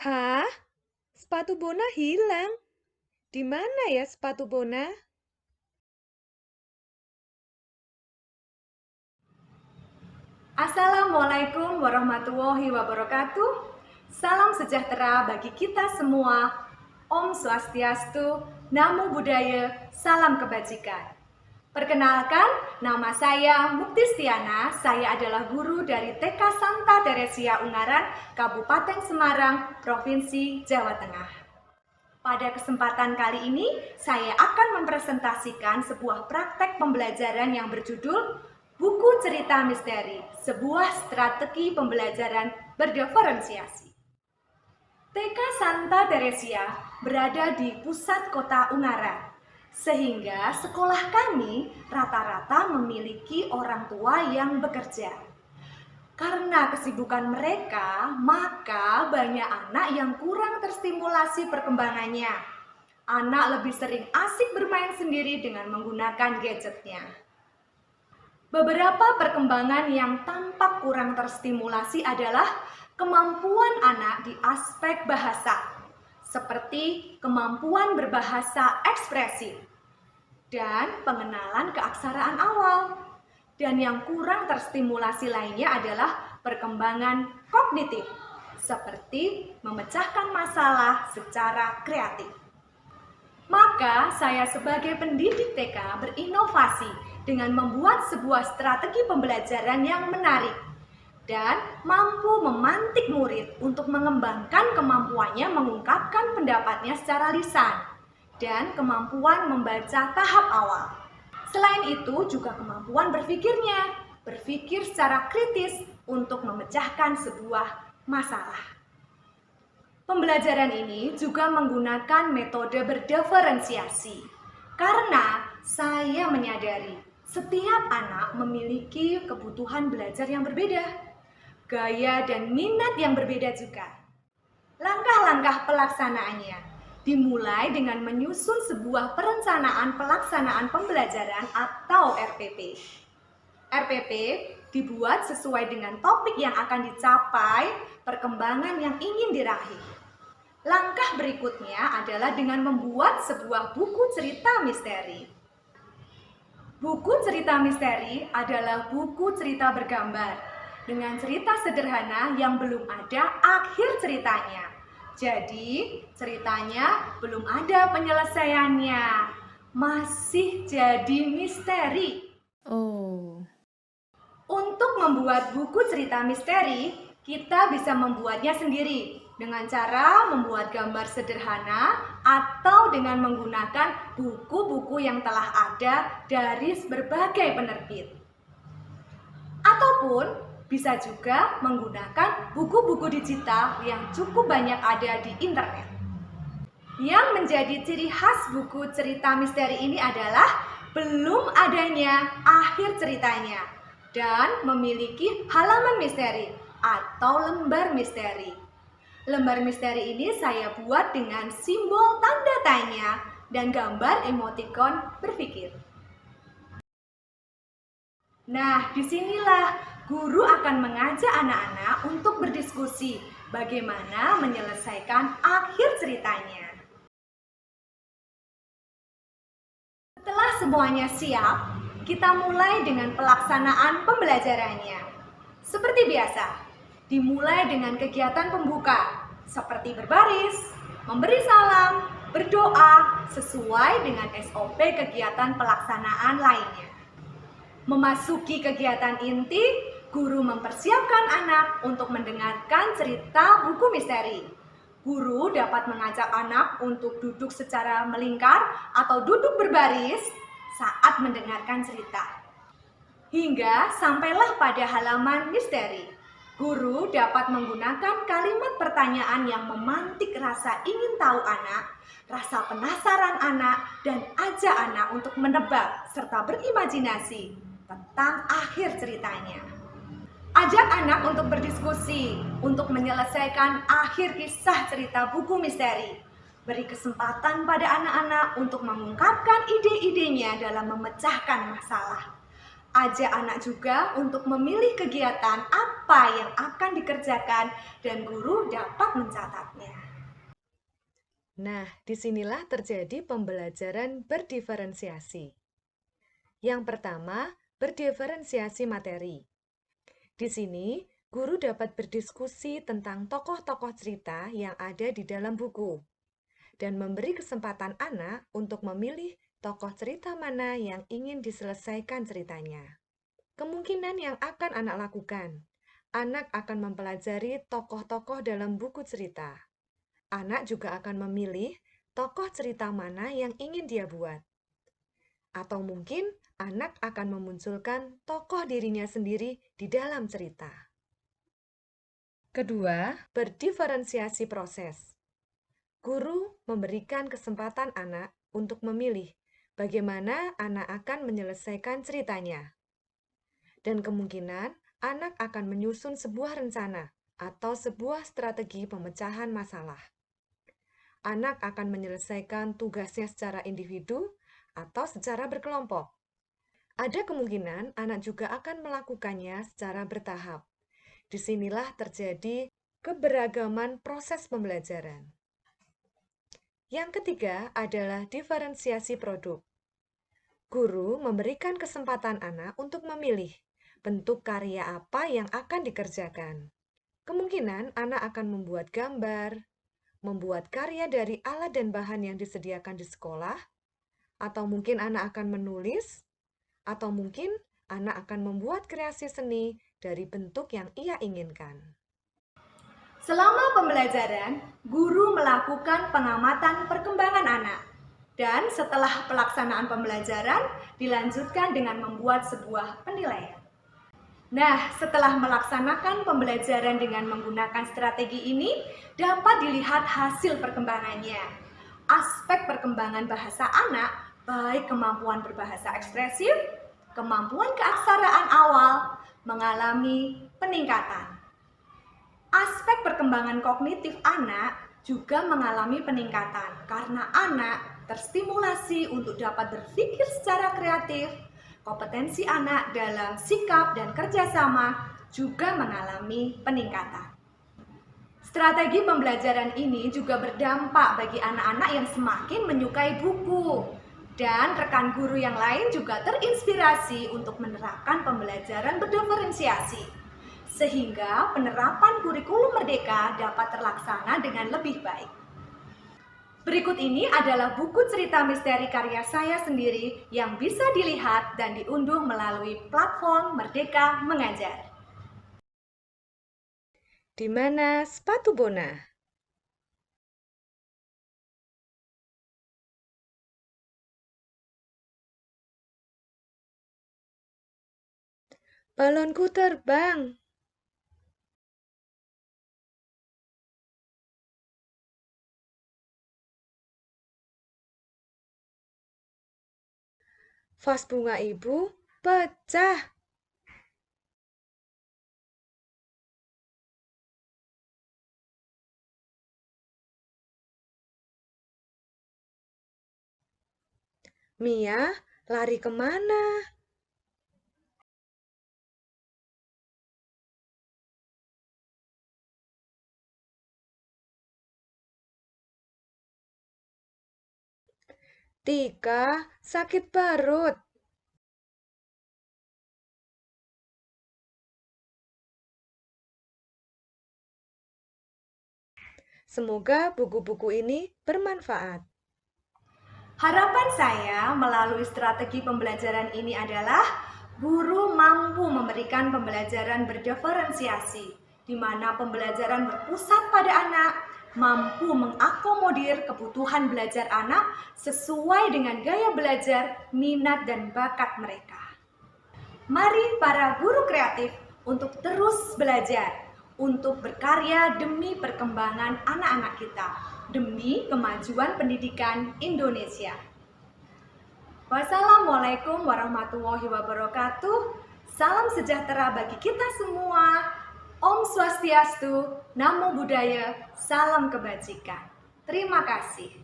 Hah? Sepatu Bona hilang. Di mana ya sepatu Bona? Assalamualaikum warahmatullahi wabarakatuh. Salam sejahtera bagi kita semua. Om Swastiastu, Namo Buddhaya, salam kebajikan. Perkenalkan, nama saya Muktistiana. Saya adalah guru dari TK Santa Teresia Ungaran, Kabupaten Semarang, Provinsi Jawa Tengah. Pada kesempatan kali ini, saya akan mempresentasikan sebuah praktek pembelajaran yang berjudul Buku Cerita Misteri, sebuah strategi pembelajaran berdiferensiasi. TK Santa Teresia berada di pusat kota Ungaran, sehingga sekolah kami rata-rata memiliki orang tua yang bekerja. Karena kesibukan mereka, maka banyak anak yang kurang terstimulasi perkembangannya. Anak lebih sering asik bermain sendiri dengan menggunakan gadgetnya. Beberapa perkembangan yang tampak kurang terstimulasi adalah kemampuan anak di aspek bahasa, seperti kemampuan berbahasa ekspresif dan pengenalan keaksaraan awal. Dan yang kurang terstimulasi lainnya adalah perkembangan kognitif, seperti memecahkan masalah secara kreatif. Maka saya sebagai pendidik TK berinovasi dengan membuat sebuah strategi pembelajaran yang menarik dan mampu memantik murid untuk mengembangkan kemampuannya mengungkapkan pendapatnya secara lisan dan kemampuan membaca tahap awal. Selain itu juga kemampuan berpikirnya, berpikir secara kritis untuk memecahkan sebuah masalah. Pembelajaran ini juga menggunakan metode berdiferensiasi karena saya menyadari setiap anak memiliki kebutuhan belajar yang berbeda, gaya dan minat yang berbeda juga. Langkah-langkah pelaksanaannya dimulai dengan menyusun sebuah perencanaan pelaksanaan pembelajaran atau RPP. RPP dibuat sesuai dengan topik yang akan dicapai, perkembangan yang ingin diraih. Langkah berikutnya adalah dengan membuat sebuah buku cerita misteri. Buku cerita misteri adalah buku cerita bergambar dengan cerita sederhana yang belum ada akhir ceritanya. Jadi, ceritanya belum ada penyelesaiannya. Masih jadi misteri. Oh. Untuk membuat buku cerita misteri, kita bisa membuatnya sendiri dengan cara membuat gambar sederhana atau dengan menggunakan buku-buku yang telah ada dari berbagai penerbit. Ataupun bisa juga menggunakan buku-buku digital yang cukup banyak ada di internet. Yang menjadi ciri khas buku cerita misteri ini adalah belum adanya akhir ceritanya dan memiliki halaman misteri atau lembar misteri. Lembar misteri ini saya buat dengan simbol tanda tanya dan gambar emotikon berpikir. Nah, disinilah guru akan mengajak anak-anak untuk berdiskusi bagaimana menyelesaikan akhir ceritanya. Setelah semuanya siap, kita mulai dengan pelaksanaan pembelajarannya. Seperti biasa, dimulai dengan kegiatan pembuka, seperti berbaris, memberi salam, berdoa, sesuai dengan SOP kegiatan pelaksanaan lainnya. Memasuki kegiatan inti, guru mempersiapkan anak untuk mendengarkan cerita buku misteri. Guru dapat mengajak anak untuk duduk secara melingkar atau duduk berbaris saat mendengarkan cerita. Hingga sampailah pada halaman misteri. Guru dapat menggunakan kalimat pertanyaan yang memantik rasa ingin tahu anak, rasa penasaran anak, dan ajak anak untuk menebak serta berimajinasi tentang akhir ceritanya. Ajak anak untuk berdiskusi untuk menyelesaikan akhir kisah cerita buku misteri. Beri kesempatan pada anak-anak untuk mengungkapkan ide-idenya dalam memecahkan masalah. Ajak anak juga untuk memilih kegiatan apa yang akan dikerjakan dan guru dapat mencatatnya. Nah, disinilah terjadi pembelajaran berdiferensiasi. Yang pertama, berdiferensiasi materi. Di sini, guru dapat berdiskusi tentang tokoh-tokoh cerita yang ada di dalam buku dan memberi kesempatan anak untuk memilih tokoh cerita mana yang ingin diselesaikan ceritanya. Kemungkinan yang akan anak lakukan, anak akan mempelajari tokoh-tokoh dalam buku cerita. Anak juga akan memilih tokoh cerita mana yang ingin dia buat. Atau mungkin anak akan memunculkan tokoh dirinya sendiri di dalam cerita. Kedua, berdiferensiasi proses. Guru memberikan kesempatan anak untuk memilih bagaimana anak akan menyelesaikan ceritanya. Dan kemungkinan anak akan menyusun sebuah rencana atau sebuah strategi pemecahan masalah. Anak akan menyelesaikan tugasnya secara individu atau secara berkelompok. Ada kemungkinan anak juga akan melakukannya secara bertahap. Disinilah terjadi keberagaman proses pembelajaran. Yang ketiga adalah diferensiasi produk. Guru memberikan kesempatan anak untuk memilih bentuk karya apa yang akan dikerjakan. Kemungkinan anak akan membuat gambar, membuat karya dari alat dan bahan yang disediakan di sekolah, atau mungkin anak akan menulis, atau mungkin anak akan membuat kreasi seni dari bentuk yang ia inginkan. Selama pembelajaran, guru melakukan pengamatan perkembangan anak. Dan setelah pelaksanaan pembelajaran, dilanjutkan dengan membuat sebuah penilaian. Nah, setelah melaksanakan pembelajaran dengan menggunakan strategi ini, dapat dilihat hasil perkembangannya. Aspek perkembangan bahasa anak, baik kemampuan berbahasa ekspresif, kemampuan keaksaraan awal, mengalami peningkatan. Aspek perkembangan kognitif anak juga mengalami peningkatan karena anak terstimulasi untuk dapat berpikir secara kreatif. Kompetensi anak dalam sikap dan kerjasama juga mengalami peningkatan. Strategi pembelajaran ini juga berdampak bagi anak-anak yang semakin menyukai buku. Dan rekan guru yang lain juga terinspirasi untuk menerapkan pembelajaran berdiferensiasi. Sehingga penerapan kurikulum merdeka dapat terlaksana dengan lebih baik. Berikut ini adalah buku cerita misteri karya saya sendiri yang bisa dilihat dan diunduh melalui platform Merdeka Mengajar. Di mana sepatu Bona? Balonku terbang. Vas bunga ibu pecah. Mia, lari kemana? Tika, sakit perut. Semoga buku-buku ini bermanfaat. Harapan saya melalui strategi pembelajaran ini adalah guru mampu memberikan pembelajaran berdiferensiasi, di mana pembelajaran berpusat pada anak, mampu mengakomodir kebutuhan belajar anak sesuai dengan gaya belajar, minat, dan bakat mereka. Mari para guru kreatif untuk terus belajar, untuk berkarya demi perkembangan anak-anak kita, demi kemajuan pendidikan Indonesia. Wassalamualaikum warahmatullahi wabarakatuh. Salam sejahtera bagi kita semua. Om Swastiastu, Namo Buddhaya, salam kebajikan. Terima kasih.